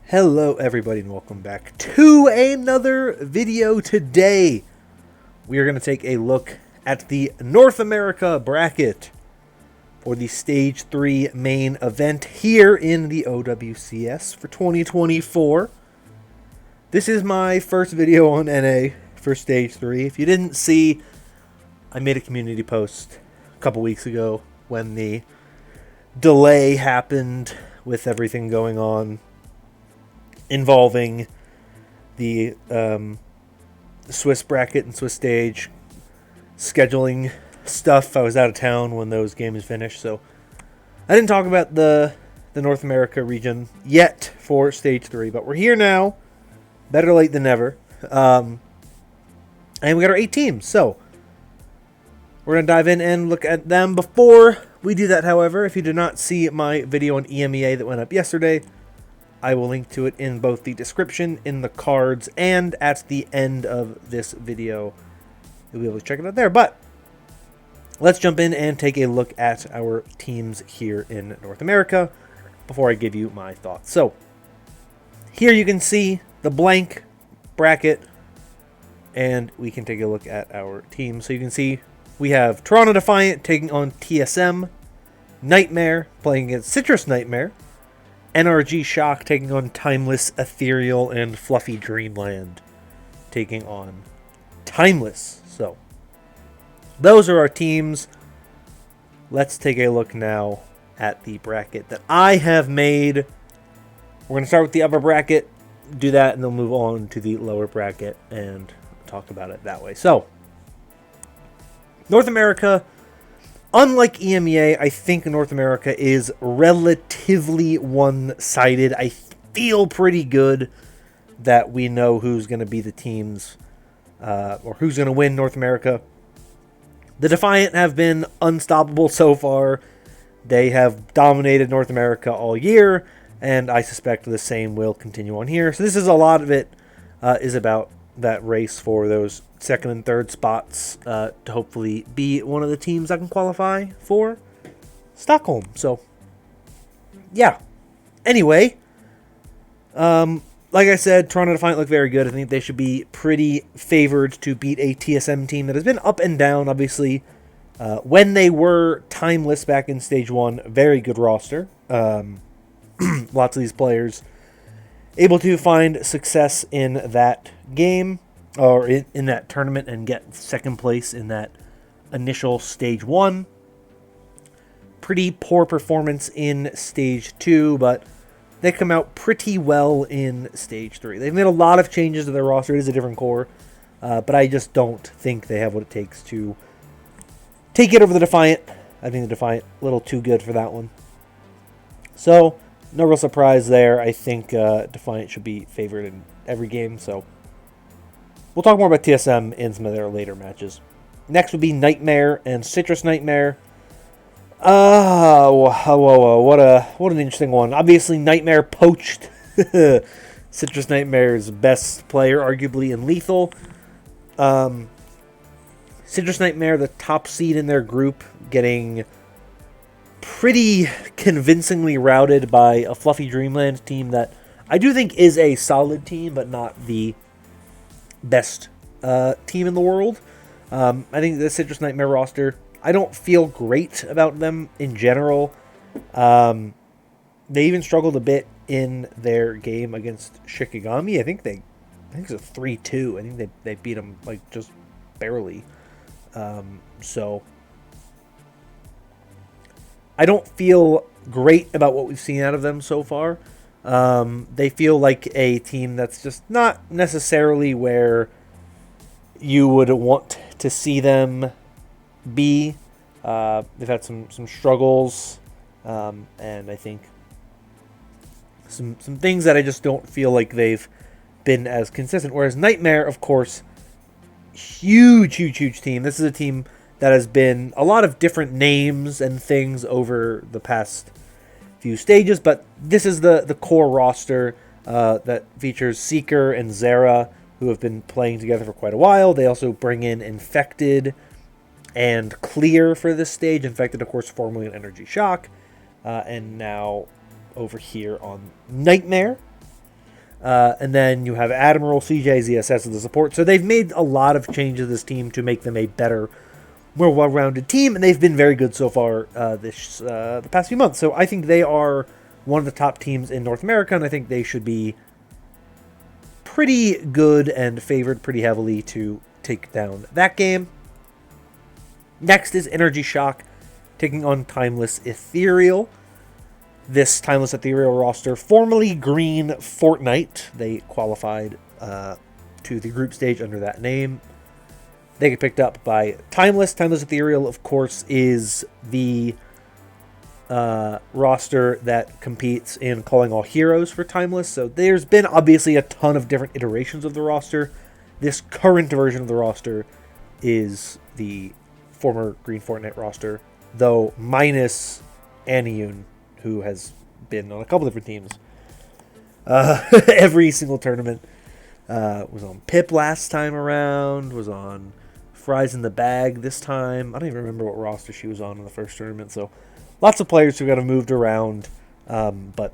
Hello everybody and welcome back to another video. Today we are going to take a look at the North America bracket for the Stage 3 main event here in the OWCS for 2024. This is my first video on NA for Stage 3. If you didn't see, I made a community post a couple weeks ago when the delay happened with everything going on involving the Swiss bracket and Swiss stage scheduling stuff. I was out of town when those games finished, so I didn't talk about the North America region yet for Stage 3, but we're here now. Better late than never. And we got our 8 teams, so we're going to dive in and look at them. Before we do that, however, if you did not see my video on EMEA that went up yesterday, I will link to it in both the description, in the cards, and at the end of this video. You'll be able to check it out there. But let's jump in and take a look at our teams here in North America before I give you my thoughts. So here you can see the blank bracket, and we can take a look at our team. So you can see we have Toronto Defiant taking on TSM, Nightmare playing against Citrus Nightmare, NRG Shock taking on Timeless, Ethereal, and Fluffy Dreamland taking on Timeless. So those are our teams. Let's take a look now at the bracket that I have made. We're going to start with the upper bracket, do that, and then move on to the lower bracket and talk about it that way. So North America, unlike EMEA, I think North America is relatively one-sided. I feel pretty good that we know who's going to be the teams or who's going to win North America. The Defiant have been unstoppable so far. They have dominated North America all year, and I suspect the same will continue on here. So this is a lot of it is about that race for those second and third spots to hopefully be one of the teams that can qualify for Stockholm. So, yeah. Anyway, like I said, Toronto Defiant look very good. I think they should be pretty favored to beat a TSM team that has been up and down, obviously. When they were Timeless back in Stage 1, very good roster. Lots of these players able to find success in that game, or in that tournament, and get second place in that initial Stage 1. Pretty poor performance in Stage 2, but they come out pretty well in Stage 3. They've made a lot of changes to their roster. It is a different core, but I just don't think they have what it takes to take it over the Defiant. I think the Defiant a little too good for that one. So no real surprise there. I think Defiant should be favored in every game, so we'll talk more about TSM in some of their later matches. Next would be Nightmare and Citrus Nightmare. What an interesting one. Obviously, Nightmare poached Citrus Nightmare's best player, arguably in Lethal. Citrus Nightmare, the top seed in their group, getting pretty convincingly routed by a Fluffy Dreamland team that I do think is a solid team, but not the best team in the world. I think the Citrus Nightmare roster, I don't feel great about them in general. They even struggled a bit in their game against Shikigami. I think it's a 3-2. I think they beat them like just barely. So I don't feel great about what we've seen out of them so far. They feel like a team that's just not necessarily where you would want to see them be. They've had some struggles, and I think some things that I just don't feel like they've been as consistent. Whereas Nightmare, of course, huge team. This is a team that has been a lot of different names and things over the past few stages, but this is the core roster that features Seeker and Zera, who have been playing together for quite a while. They also bring in Infected and Clear for this stage. Infected, of course, formerly an Energy Shock, and now over here on Nightmare. And then you have Admiral, CJ, ZSS as the support. So they've made a lot of changes to this team to make them a better, more well-rounded team, and they've been very good so far the past few months. So I think they are one of the top teams in North America, and I think they should be pretty good and favored pretty heavily to take down that game. Next is Energy Shock taking on Timeless Ethereal. This Timeless Ethereal roster, formerly Green Fortnite, they qualified to the group stage under that name. They get picked up by Timeless. Timeless Ethereal, of course, is the roster that competes in Calling All Heroes for Timeless. So there's been obviously a ton of different iterations of the roster. This current version of the roster is the former Green Fortnite roster, though minus Aniun, who has been on a couple different teams. Every single tournament. Was on Pip last time around, was on Fries in the Bag this time. I don't even remember what roster she was on in the first tournament, so lots of players who got moved around. But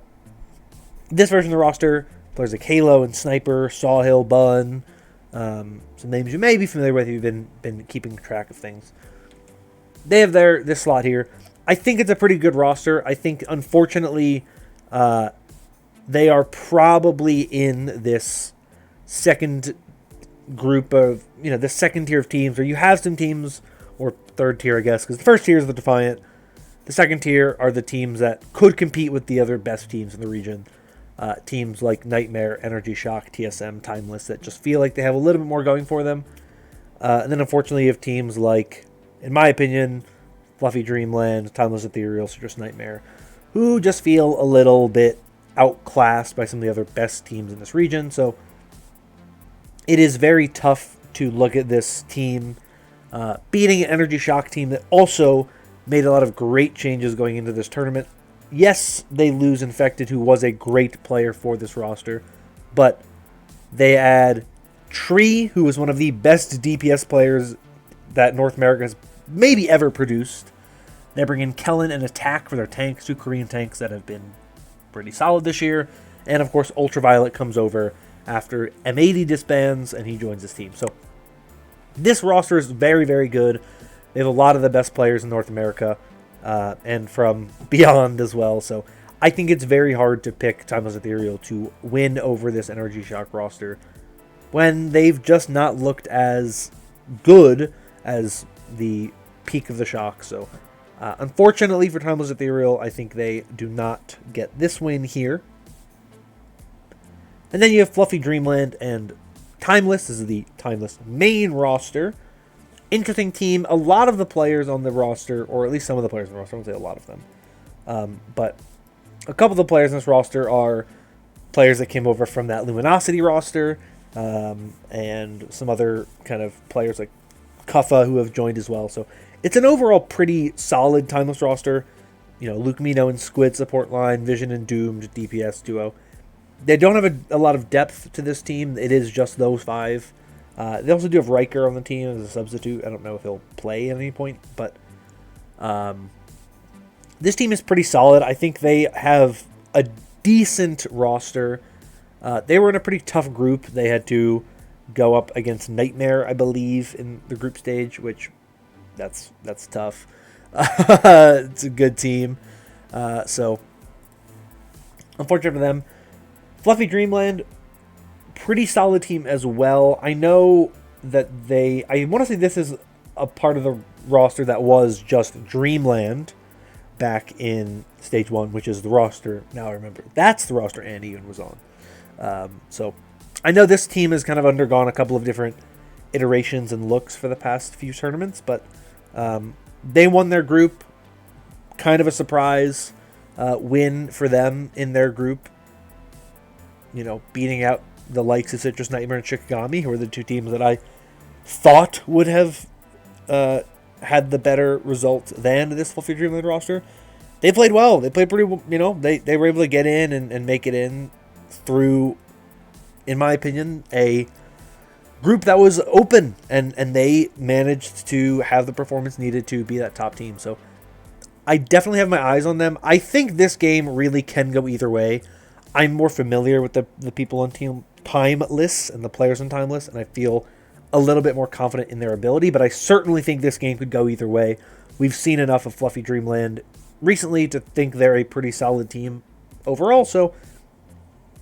this version of the roster, players like Halo and Sniper, Sawhill, Bun, some names you may be familiar with if you've been keeping track of things. They have this slot here. I think it's a pretty good roster. I think, unfortunately, they are probably in this second group of, this second tier of teams where you have some teams, or third tier, I guess, because the first tier is the Defiant. The second tier are the teams that could compete with the other best teams in the region. Teams like Nightmare, Energy Shock, TSM, Timeless, that just feel like they have a little bit more going for them. And then, unfortunately, you have teams like, in my opinion, Fluffy Dreamland, Timeless Ethereal, Citrus Nightmare, who just feel a little bit outclassed by some of the other best teams in this region. So it is very tough to look at this team beating an Energy Shock team that also made a lot of great changes going into this tournament. Yes, they lose Infected, who was a great player for this roster, but they add Tree, who was one of the best DPS players that North America has maybe ever produced. They bring in Kellen and Attack for their tanks, two Korean tanks that have been pretty solid this year. And of course, Ultraviolet comes over after M80 disbands and he joins this team. So this roster is very, very good. They have a lot of the best players in North America and from beyond as well. So I think it's very hard to pick Timeless Ethereal to win over this Energy Shock roster when they've just not looked as good as the peak of the Shock. So unfortunately for Timeless Ethereal, I think they do not get this win here. And then you have Fluffy Dreamland and Timeless. This is the Timeless main roster. Interesting team. A lot of the players on the roster, or at least some of the players on the roster, I won't say a lot of them, but a couple of the players on this roster are players that came over from that Luminosity roster, and some other kind of players like Kuffa who have joined as well. So it's an overall pretty solid Timeless roster. Luke Mino and Squid support line, Vision and Doomed DPS duo. They don't have a lot of depth to this team. It is just those five. They also do have Riker on the team as a substitute. I don't know if he'll play at any point, but this team is pretty solid. I think they have a decent roster. They were in a pretty tough group. They had to go up against Nightmare, I believe, in the group stage, which that's tough. It's a good team. So unfortunate for them. Fluffy Dreamland, pretty solid team as well. I know that I want to say this is a part of the roster that was just Dreamland back in Stage 1, which is the roster, now I remember, that's the roster Andy even was on. So I know this team has kind of undergone a couple of different iterations and looks for the past few tournaments, but they won their group, kind of a surprise win for them in their group. Beating out the likes of Citrus Nightmare and Shikigami, who are the two teams that I thought would have had the better result than this Fluffy Dreamland roster. They played well. They played pretty well. They were able to get in and make it in through, in my opinion, a group that was open, and they managed to have the performance needed to be that top team. So I definitely have my eyes on them. I think this game really can go either way. I'm more familiar with the people on team time lists and the players on time lists, and I feel a little bit more confident in their ability, but I certainly think this game could go either way. We've seen enough of Fluffy Dreamland recently to think they're a pretty solid team overall, so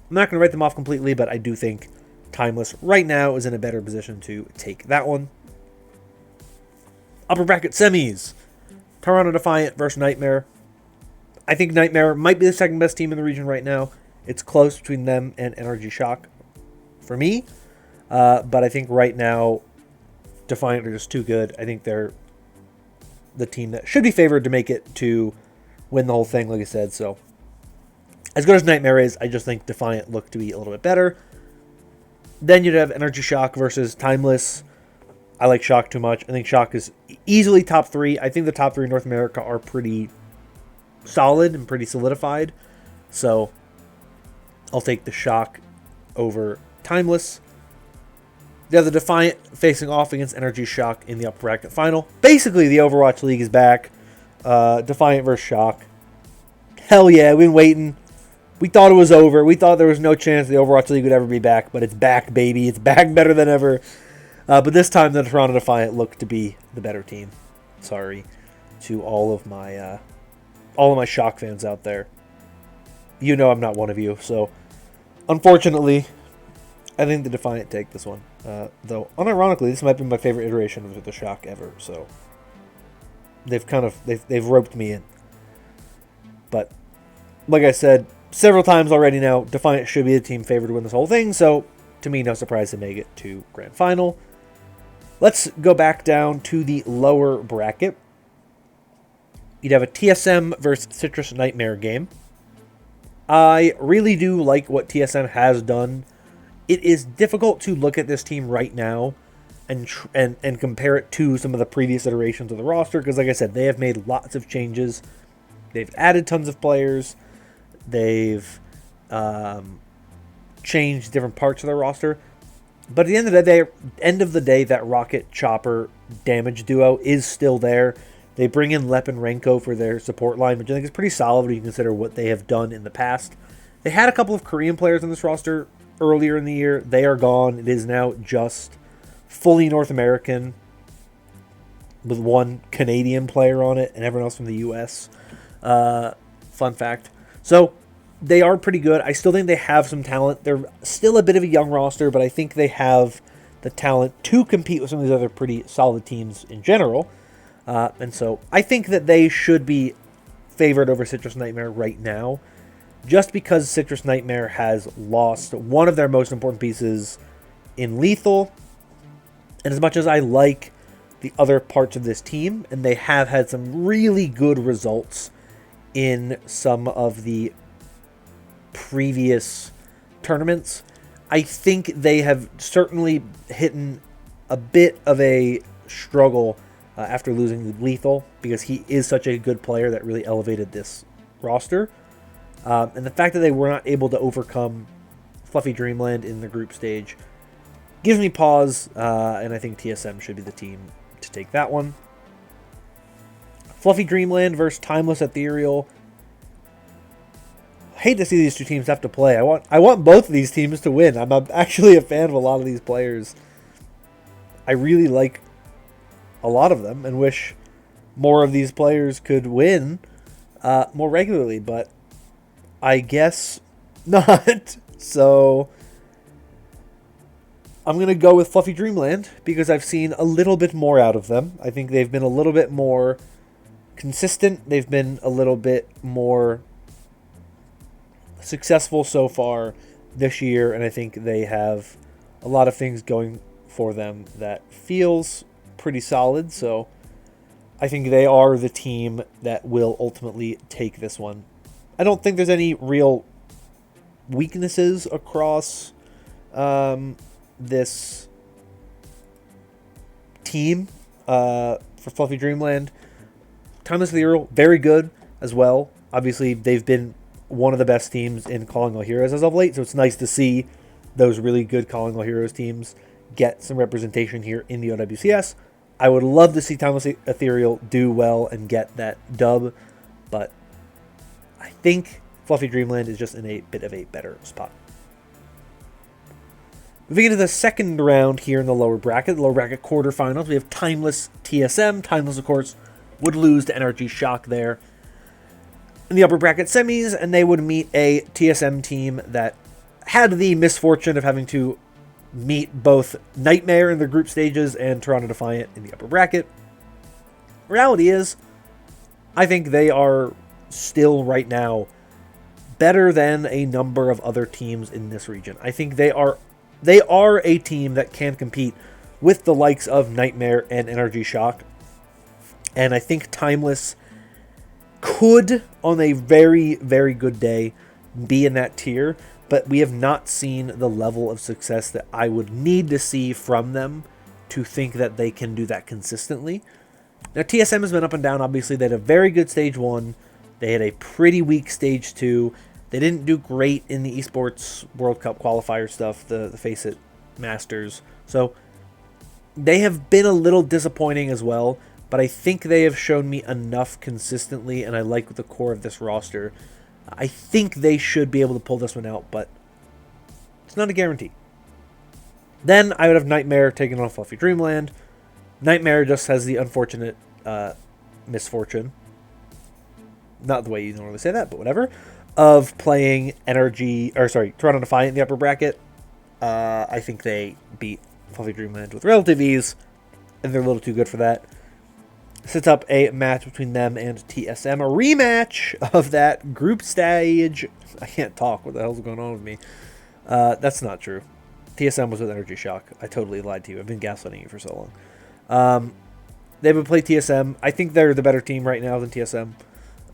I'm not going to write them off completely, but I do think Timeless right now is in a better position to take that one. Upper bracket semis. Toronto Defiant versus Nightmare. I think Nightmare might be the second best team in the region right now. It's close between them and Energy Shock for me. But I think right now, Defiant are just too good. I think they're the team that should be favored to make it to win the whole thing, like I said. So, as good as Nightmare is, I just think Defiant look to be a little bit better. Then you'd have Energy Shock versus Timeless. I like Shock too much. I think Shock is easily top 3. I think the top 3 in North America are pretty solid and pretty solidified. So, I'll take the Shock over Timeless. The other Defiant facing off against Energy Shock in the upper bracket final. Basically, the Overwatch League is back. Defiant versus Shock. Hell yeah, we've been waiting. We thought it was over. We thought there was no chance the Overwatch League would ever be back, but it's back, baby. It's back better than ever. But this time, the Toronto Defiant looked to be the better team. Sorry to all of my Shock fans out there. You know I'm not one of you, so unfortunately, I think the Defiant take this one. Though, unironically, this might be my favorite iteration of the Shock ever. So they've roped me in. But like I said several times already now, Defiant should be the team favored to win this whole thing. So to me, no surprise to make it to grand final. Let's go back down to the lower bracket. You'd have a TSM versus Citrus Nightmare game. I really do like what TSM has done. It is difficult to look at this team right now and compare it to some of the previous iterations of the roster because, like I said, they have made lots of changes. They've added tons of players. They've changed different parts of their roster. But at the end of the day, that Rocket Chopper damage duo is still there. They bring in Lep and Renko for their support line, which I think is pretty solid when you consider what they have done in the past. They had a couple of Korean players on this roster earlier in the year. They are gone. It is now just fully North American with one Canadian player on it and everyone else from the U.S. Fun fact. So they are pretty good. I still think they have some talent. They're still a bit of a young roster, but I think they have the talent to compete with some of these other pretty solid teams in general. And so I think that they should be favored over Citrus Nightmare right now, just because Citrus Nightmare has lost one of their most important pieces in Lethal. And as much as I like the other parts of this team, and they have had some really good results in some of the previous tournaments, I think they have certainly hit a bit of a struggle after losing Lethal, because he is such a good player that really elevated this roster. And the fact that they were not able to overcome Fluffy Dreamland in the group stage gives me pause, and I think TSM should be the team to take that one. Fluffy Dreamland versus Timeless Ethereal. I hate to see these two teams have to play. I want both of these teams to win. I'm actually a fan of a lot of these players. I really like a lot of them and wish more of these players could win more regularly, but I guess not. So I'm going to go with Fluffy Dreamland because I've seen a little bit more out of them. I think they've been a little bit more consistent. They've been a little bit more successful so far this year, and I think they have a lot of things going for them that feels pretty solid. So I think they are the team that will ultimately take this one. I don't think there's any real weaknesses across this team for Fluffy Dreamland. Timeless Ethereal, very good as well. Obviously, they've been one of the best teams in Calling All Heroes as of late, so it's nice to see those really good Calling All Heroes teams get some representation here in the OWCS. I would love to see Timeless Ethereal do well and get that dub, but I think Fluffy Dreamland is just in a bit of a better spot. Moving into the second round here in the lower bracket quarterfinals, we have Timeless TSM. Timeless, of course, would lose to Energy Shock there. In the upper bracket semis, and they would meet a TSM team that had the misfortune of having to meet both Nightmare in the group stages and Toronto Defiant in the upper bracket. Reality is, I think they are still right now better than a number of other teams in this region. I think they are a team that can compete with the likes of Nightmare and Energy Shock. And I think Timeless could, on a very, very good day, be in that tier. But we have not seen the level of success that I would need to see from them to think that they can do that consistently. Now, TSM has been up and down. Obviously, they had a very good Stage 1. They had a pretty weak Stage 2. They didn't do great in the Esports World Cup qualifier stuff, the Face It Masters. So, they have been a little disappointing as well. But I think they have shown me enough consistently, and I like the core of this roster. I think they should be able to pull this one out, but it's not a guarantee. Then I would have Nightmare taking on Fluffy Dreamland. Nightmare just has the unfortunate misfortune, not the way you normally say that, but whatever, of playing Toronto Defiant in the upper bracket. I think they beat Fluffy Dreamland with relative ease, and they're a little too good for that. Sets up a match between them and TSM, a rematch of that group stage. I can't talk. What the hell's going on with me? That's not true. TSM was with Energy Shock. I totally lied to you. I've been gaslighting you for so long. They would play TSM. I think they're the better team right now than TSM.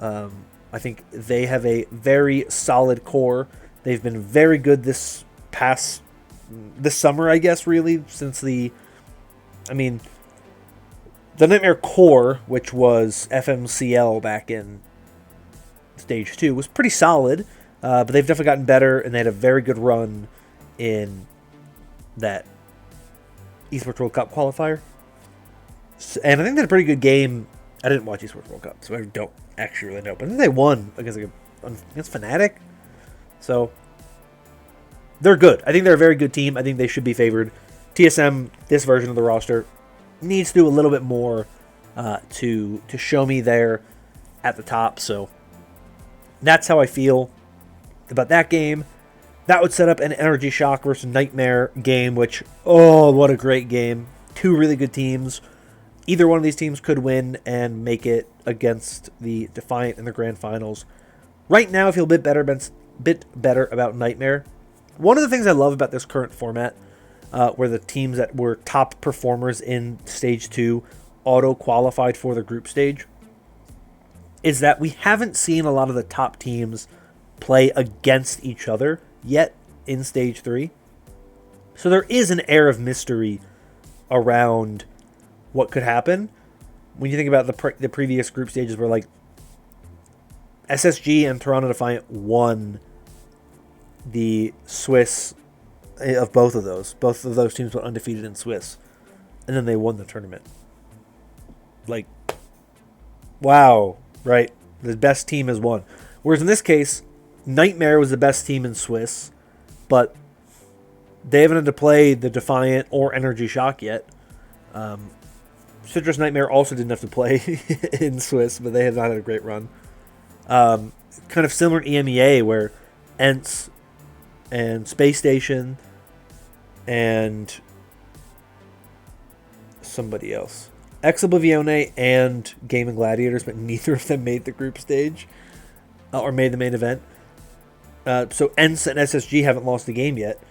I think they have a very solid core. They've been very good this summer, I guess, really, since the Nightmare core, which was FMCL back in Stage 2, was pretty solid, but they've definitely gotten better, and they had a very good run in that Esports World Cup qualifier. And I think they had a pretty good game. I didn't watch Esports World Cup, so I don't actually really know, but I think they won against Fnatic. So, they're good. I think they're a very good team. I think they should be favored. TSM, this version of the roster, needs to do a little bit more to show me there at the top. So that's how I feel about that game. That would set up an Energy Shock versus Nightmare game, which, oh, what a great game. Two really good teams. Either one of these teams could win and make it against the Defiant in the grand finals. Right now, I feel a bit better about Nightmare. One of the things I love about this current format, where the teams that were top performers in Stage 2 auto-qualified for the group stage, is that we haven't seen a lot of the top teams play against each other yet in Stage 3. So there is an air of mystery around what could happen. When you think about the previous group stages where, like, SSG and Toronto Defiant won the Swiss of both of those. Both of those teams went undefeated in Swiss. And then they won the tournament. Like, wow, right? The best team has won. Whereas in this case, Nightmare was the best team in Swiss, but they haven't had to play the Defiant or Energy Shock yet. Citrus Nightmare also didn't have to play in Swiss, but they have not had a great run. Kind of similar to EMEA, where ENTS and Space Station and somebody else, Ex Oblivione and Game and Gladiators, but neither of them made the group stage or made the main event. So ENTS and SSG haven't lost a game yet,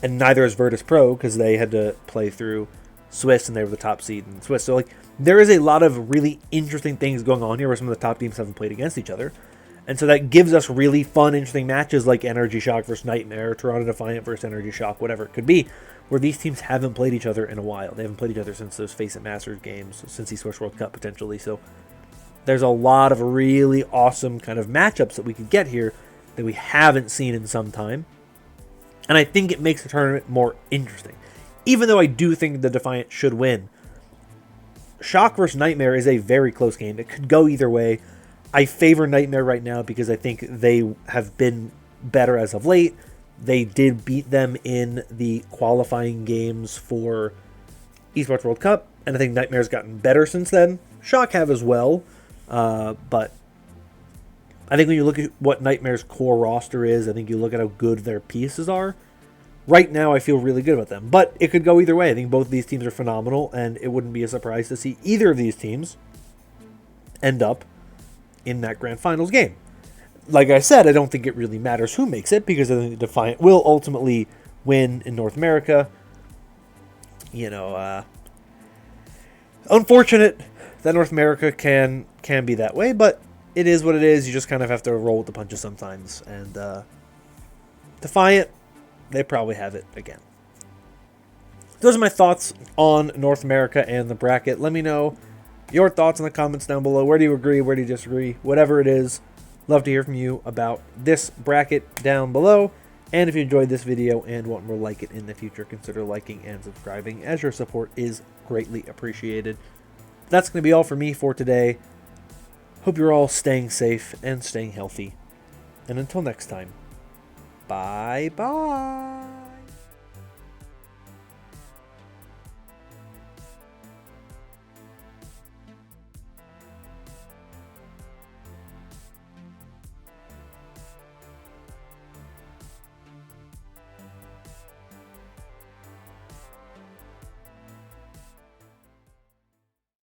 and neither is Virtus Pro because they had to play through Swiss and they were the top seed in Swiss. So, like, there is a lot of really interesting things going on here where some of the top teams haven't played against each other. And so that gives us really fun, interesting matches like Energy Shock versus Nightmare, Toronto Defiant versus Energy Shock, whatever it could be, where these teams haven't played each other in a while. They haven't played each other since those Face It Masters games, since Esports World Cup potentially. So there's a lot of really awesome kind of matchups that we could get here that we haven't seen in some time. And I think it makes the tournament more interesting. Even though I do think the Defiant should win, Shock versus Nightmare is a very close game. It could go either way. I favor Nightmare right now because I think they have been better as of late. They did beat them in the qualifying games for Esports World Cup, and I think Nightmare's gotten better since then. Shock have as well, but I think when you look at what Nightmare's core roster is, I think you look at how good their pieces are. Right now, I feel really good about them, but it could go either way. I think both of these teams are phenomenal, and it wouldn't be a surprise to see either of these teams end up in that grand finals game. Like I said, I don't think it really matters who makes it, because I think Defiant will ultimately win in North America. Unfortunate that North America can be that way, but it is what it is. You just kind of have to roll with the punches sometimes. And Defiant, they probably have it again. Those are my thoughts on North America and the bracket. Let me know your thoughts in the comments down below. Where do you agree? Where do you disagree? Whatever it is, love to hear from you about this bracket down below. And if you enjoyed this video and want more like it in the future, consider liking and subscribing, as your support is greatly appreciated. That's going to be all for me for today. Hope you're all staying safe and staying healthy. And until next time, bye-bye.